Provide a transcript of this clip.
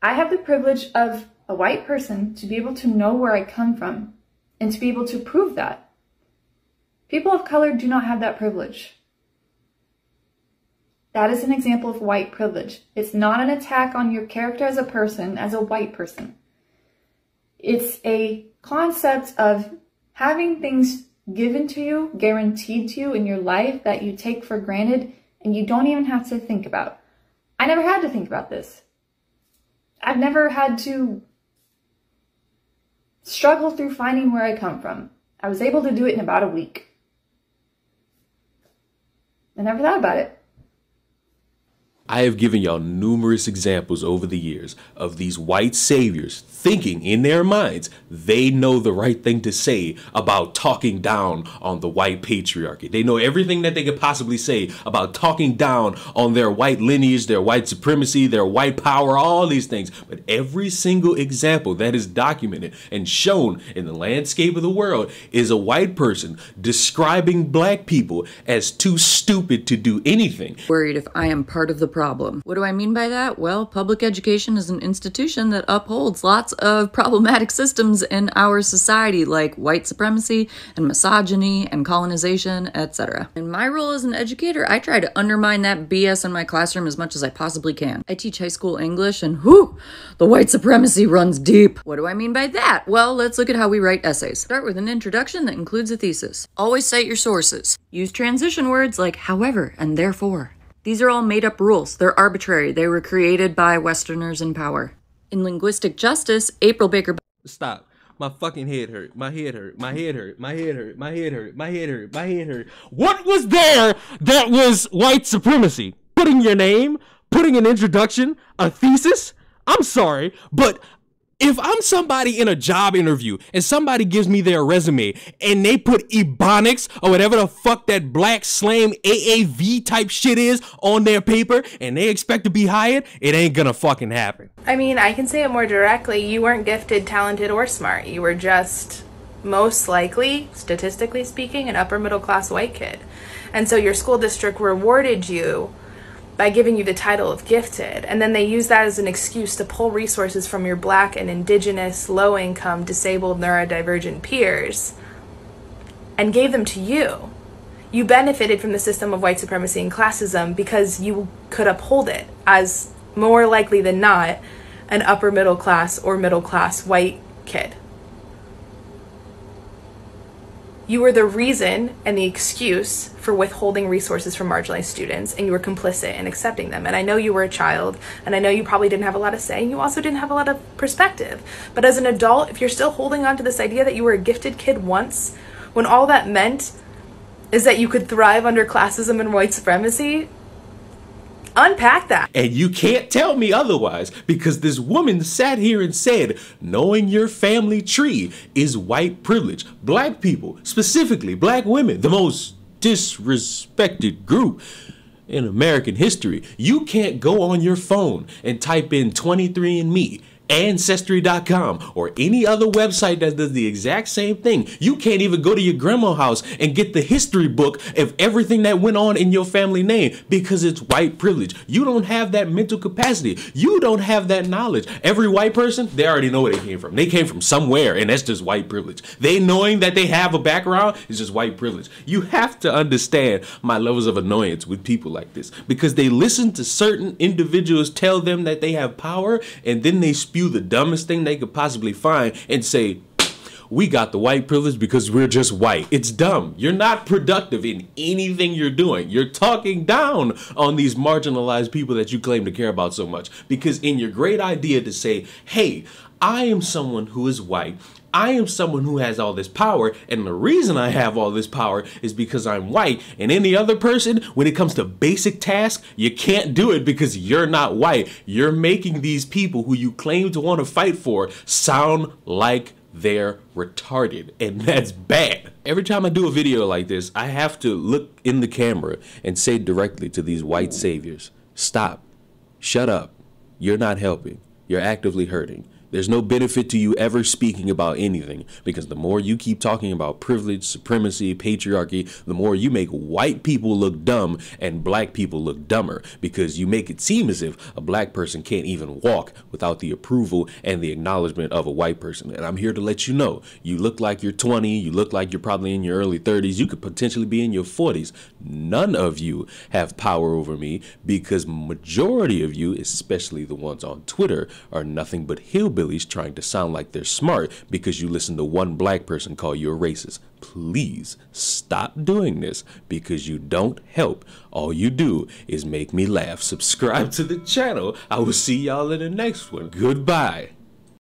I have the privilege of a white person to be able to know where I come from and to be able to prove that. People of color do not have that privilege. That is an example of white privilege. It's not an attack on your character as a person, as a white person. It's a concept of having things given to you, guaranteed to you in your life that you take for granted and you don't even have to think about. I never had to think about this. I've never had to struggle through finding where I come from. I was able to do it in about a week. I never thought about it. I have given y'all numerous examples over the years of these white saviors thinking in their minds they know the right thing to say about talking down on the white patriarchy. They know everything that they could possibly say about talking down on their white lineage, their white supremacy, their white power, all these things. But every single example that is documented and shown in the landscape of the world is a white person describing black people as too stupid to do anything. Worried if I am part of the problem. What do I mean by that? Well, public education is an institution that upholds lots of problematic systems in our society, like white supremacy and misogyny and colonization, etc. In my role as an educator, I try to undermine that BS in my classroom as much as I possibly can. I teach high school English and whew, the white supremacy runs deep. What do I mean by that? Well, let's look at how we write essays. Start with an introduction that includes a thesis. Always cite your sources. Use transition words like however and therefore. These are all made-up rules. They're arbitrary. They were created by Westerners in power. In linguistic justice, April Baker... Stop. My fucking head hurt. My head hurt. My head hurt. My head hurt. My head hurt. My head hurt. My head hurt. What was there that was white supremacy? Putting your name? Putting an introduction? A thesis? I'm sorry, but... if I'm somebody in a job interview and somebody gives me their resume and they put Ebonics or whatever the fuck that black slang AAV type shit is on their paper and they expect to be hired, it ain't gonna fucking happen. I mean, I can say it more directly. You weren't gifted, talented, or smart. You were just, most likely, statistically speaking, an upper middle class white kid. And so your school district rewarded you by giving you the title of gifted, and then they use that as an excuse to pull resources from your black and indigenous, low-income, disabled, neurodivergent peers and gave them to you. You benefited from the system of white supremacy and classism because you could uphold it as, more likely than not, an upper middle class or middle class white kid. You were the reason and the excuse for withholding resources from marginalized students, and you were complicit in accepting them. And I know you were a child, and I know you probably didn't have a lot to say, and you also didn't have a lot of perspective. But as an adult, if you're still holding on to this idea that you were a gifted kid once, when all that meant is that you could thrive under classism and white supremacy, unpack that. And you can't tell me otherwise, because this woman sat here and said, knowing your family tree is white privilege. Black people, specifically black women, the most disrespected group in American history. You can't go on your phone and type in 23andMe, Ancestry.com, or any other website that does the exact same thing. You can't even go to your grandma's house and get the history book of everything that went on in your family name because it's white privilege. You don't have that mental capacity. You don't have that knowledge. Every white person, they already know where they came from. They came from somewhere, and that's just white privilege. They knowing that they have a background is just white privilege. You have to understand my levels of annoyance with people like this, because they listen to certain individuals tell them that they have power, and then they spew the dumbest thing they could possibly find and say, we got the white privilege because we're just white. It's dumb. You're not productive in anything you're doing. You're talking down on these marginalized people that you claim to care about so much, because in your great idea to say, hey, I am someone who is white, I am someone who has all this power, and the reason I have all this power is because I'm white, and any other person, when it comes to basic tasks, you can't do it because you're not white. You're making these people who you claim to want to fight for sound like they're retarded, and that's bad. Every time I do a video like this, I have to look in the camera and say directly to these white saviors, stop, shut up, you're not helping, you're actively hurting. There's no benefit to you ever speaking about anything, because the more you keep talking about privilege, supremacy, patriarchy, the more you make white people look dumb and black people look dumber, because you make it seem as if a black person can't even walk without the approval and the acknowledgement of a white person. And I'm here to let you know, you look like you're 20, you look like you're probably in your early 30s, you could potentially be in your 40s. None of you have power over me, because majority of you, especially the ones on Twitter, are nothing but hillbillies trying to sound like they're smart because you listen to one black person call you a racist. Please stop doing this, because you don't help. All you do is make me laugh. Subscribe to the channel. I will see y'all in the next one. Goodbye.